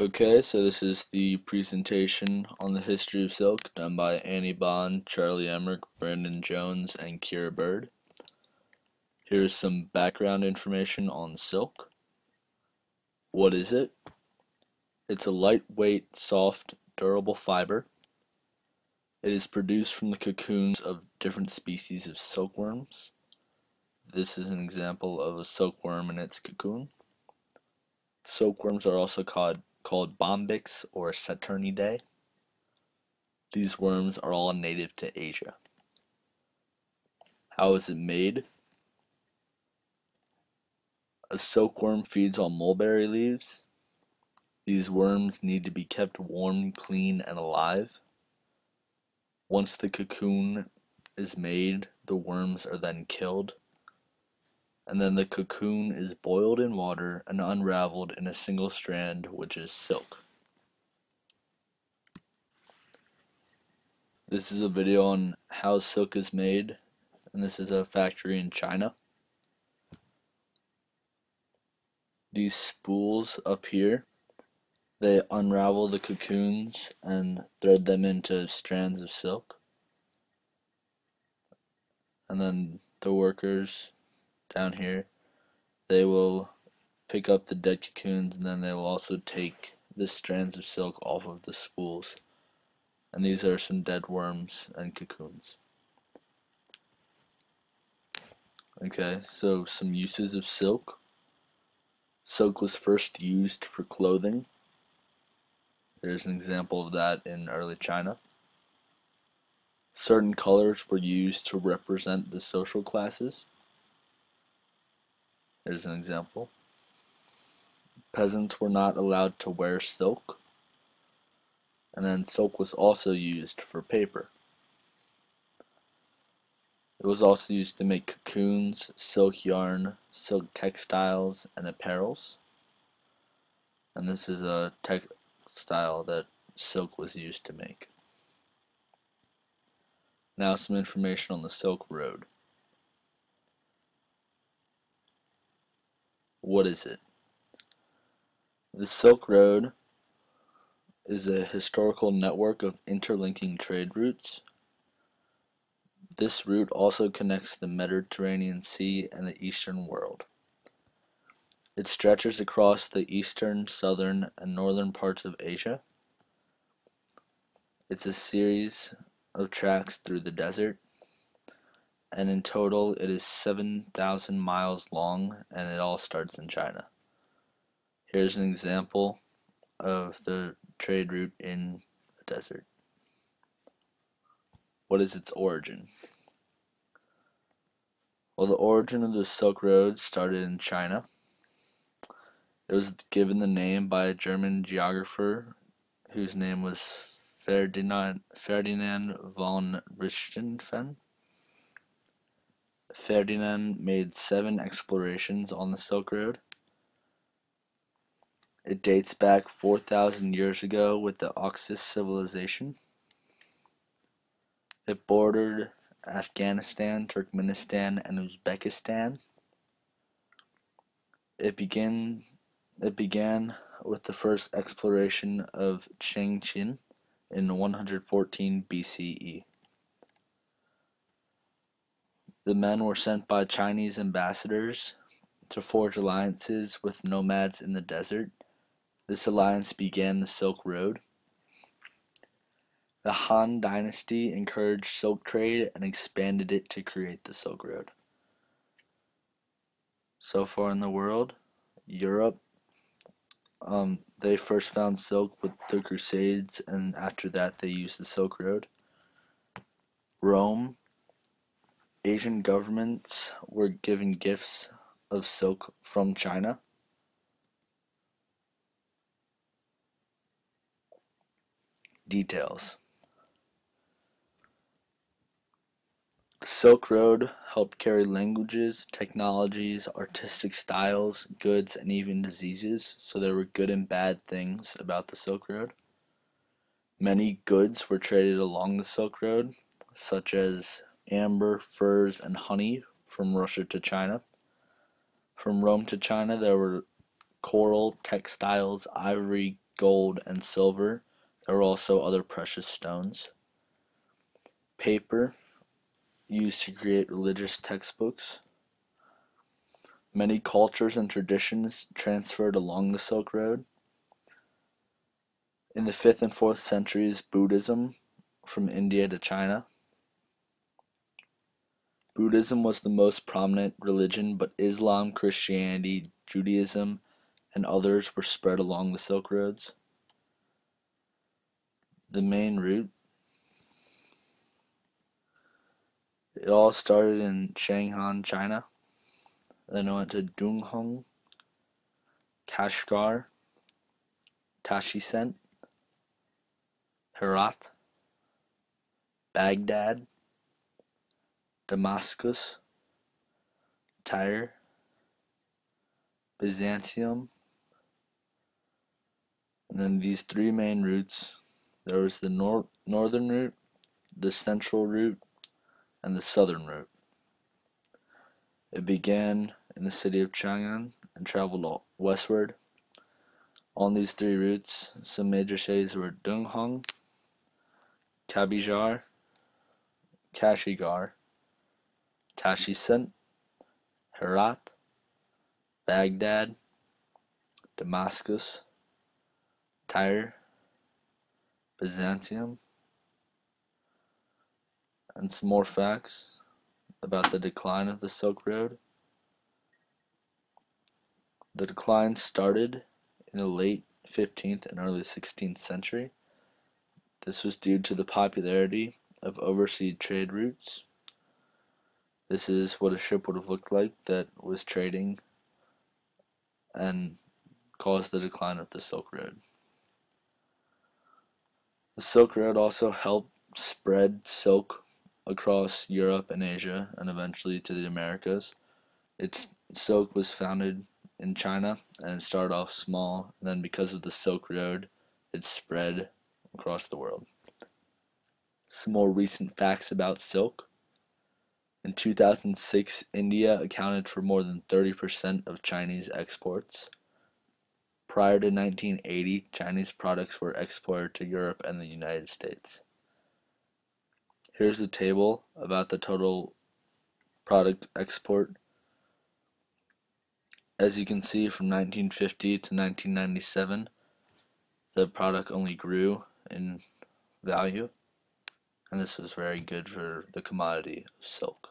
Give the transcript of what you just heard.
Okay, so this is the presentation on the history of silk done by Annie Bond, Charlie Emmerich, Brandon Jones, and Kira Bird. Here's some background information on silk. What is it? It's a lightweight, soft, durable fiber. It is produced from the cocoons of different species of silkworms. This is an example of a silkworm in its cocoon. Silkworms are also called bombyx or Saturniidae. These worms are all native to Asia. How is it made? A silkworm feeds on mulberry leaves. These worms need to be kept warm, clean, and alive. Once the cocoon is made, the worms are then killed, and then the cocoon is boiled in water and unraveled in a single strand, which is silk. This is a video on how silk is made, and this is a factory in China. These spools up here, they unravel the cocoons and thread them into strands of silk. And then the workers down here, they will pick up the dead cocoons, and then they will also take the strands of silk off of the spools. And these are some dead worms and cocoons. Okay, so some uses of silk. Silk was first used for clothing. There's an example of that in early China. Certain colors were used to represent the social classes. There's an example. Peasants were not allowed to wear silk. And then silk was also used for paper. It was also used to make cocoons, silk yarn, silk textiles, and apparels. And this is a textile that silk was used to make. Now some information on the Silk Road. What is it? The Silk Road is a historical network of interlinking trade routes. This route also connects the Mediterranean Sea and the Eastern world. It stretches across the eastern, southern, and northern parts of Asia. It's a series of tracks through the desert, and in total it is 7,000 miles long, and it all starts in China. Here's an example of the trade route in the desert. What is its origin? Well, the origin of the Silk Road started in China. It was given the name by a German geographer whose name was Ferdinand von Richthofen. Ferdinand made 7 explorations on the Silk Road. It dates back 4,000 years ago with the Oxus civilization. It bordered Afghanistan, Turkmenistan, and Uzbekistan. It began with the first exploration of Changqin in 114 BCE. The men were sent by Chinese ambassadors to forge alliances with nomads in the desert. This alliance began the Silk Road. The Han Dynasty encouraged silk trade and expanded it to create the Silk Road. So far in the world, Europe, they first found silk with the Crusades, and after that they used the Silk Road. Rome, Asian governments were given gifts of silk from China. Details. The Silk Road helped carry languages, technologies, artistic styles, goods, and even diseases, so there were good and bad things about the Silk Road. Many goods were traded along the Silk Road, such as amber, furs, and honey from Russia to China. From Rome to China, there were coral, textiles, ivory, gold, and silver. There were also other precious stones. Paper, used to create religious textbooks. Many cultures and traditions transferred along the Silk Road. In the 5th and 4th centuries, Buddhism from India to China. Buddhism was the most prominent religion, but Islam, Christianity, Judaism, and others were spread along the Silk Roads. The main route. It all started in Shanghai, China. Then it went to Dunhuang, Kashgar, Tashkent, Herat, Baghdad, Damascus, Tyre, Byzantium, and then these three main routes. There was the northern route, the central route, and the southern route. It began in the city of Chang'an and traveled westward. On these three routes, some major cities were Dunhuang, Kabijar, Kashigar, Tashkent, Herat, Baghdad, Damascus, Tyre, Byzantium, and some more facts about the decline of the Silk Road. The decline started in the late 15th and early 16th century. This was due to the popularity of overseas trade routes. This is what a ship would have looked like that was trading and caused the decline of the Silk Road. The Silk Road also helped spread silk across Europe and Asia and eventually to the Americas. Silk was founded in China and it started off small, and then because of the Silk Road, it spread across the world. Some more recent facts about silk. In 2006, India accounted for more than 30% of Chinese exports. Prior to 1980, Chinese products were exported to Europe and the United States. Here's a table about the total product export. As you can see, from 1950 to 1997, the product only grew in value, and this was very good for the commodity of silk.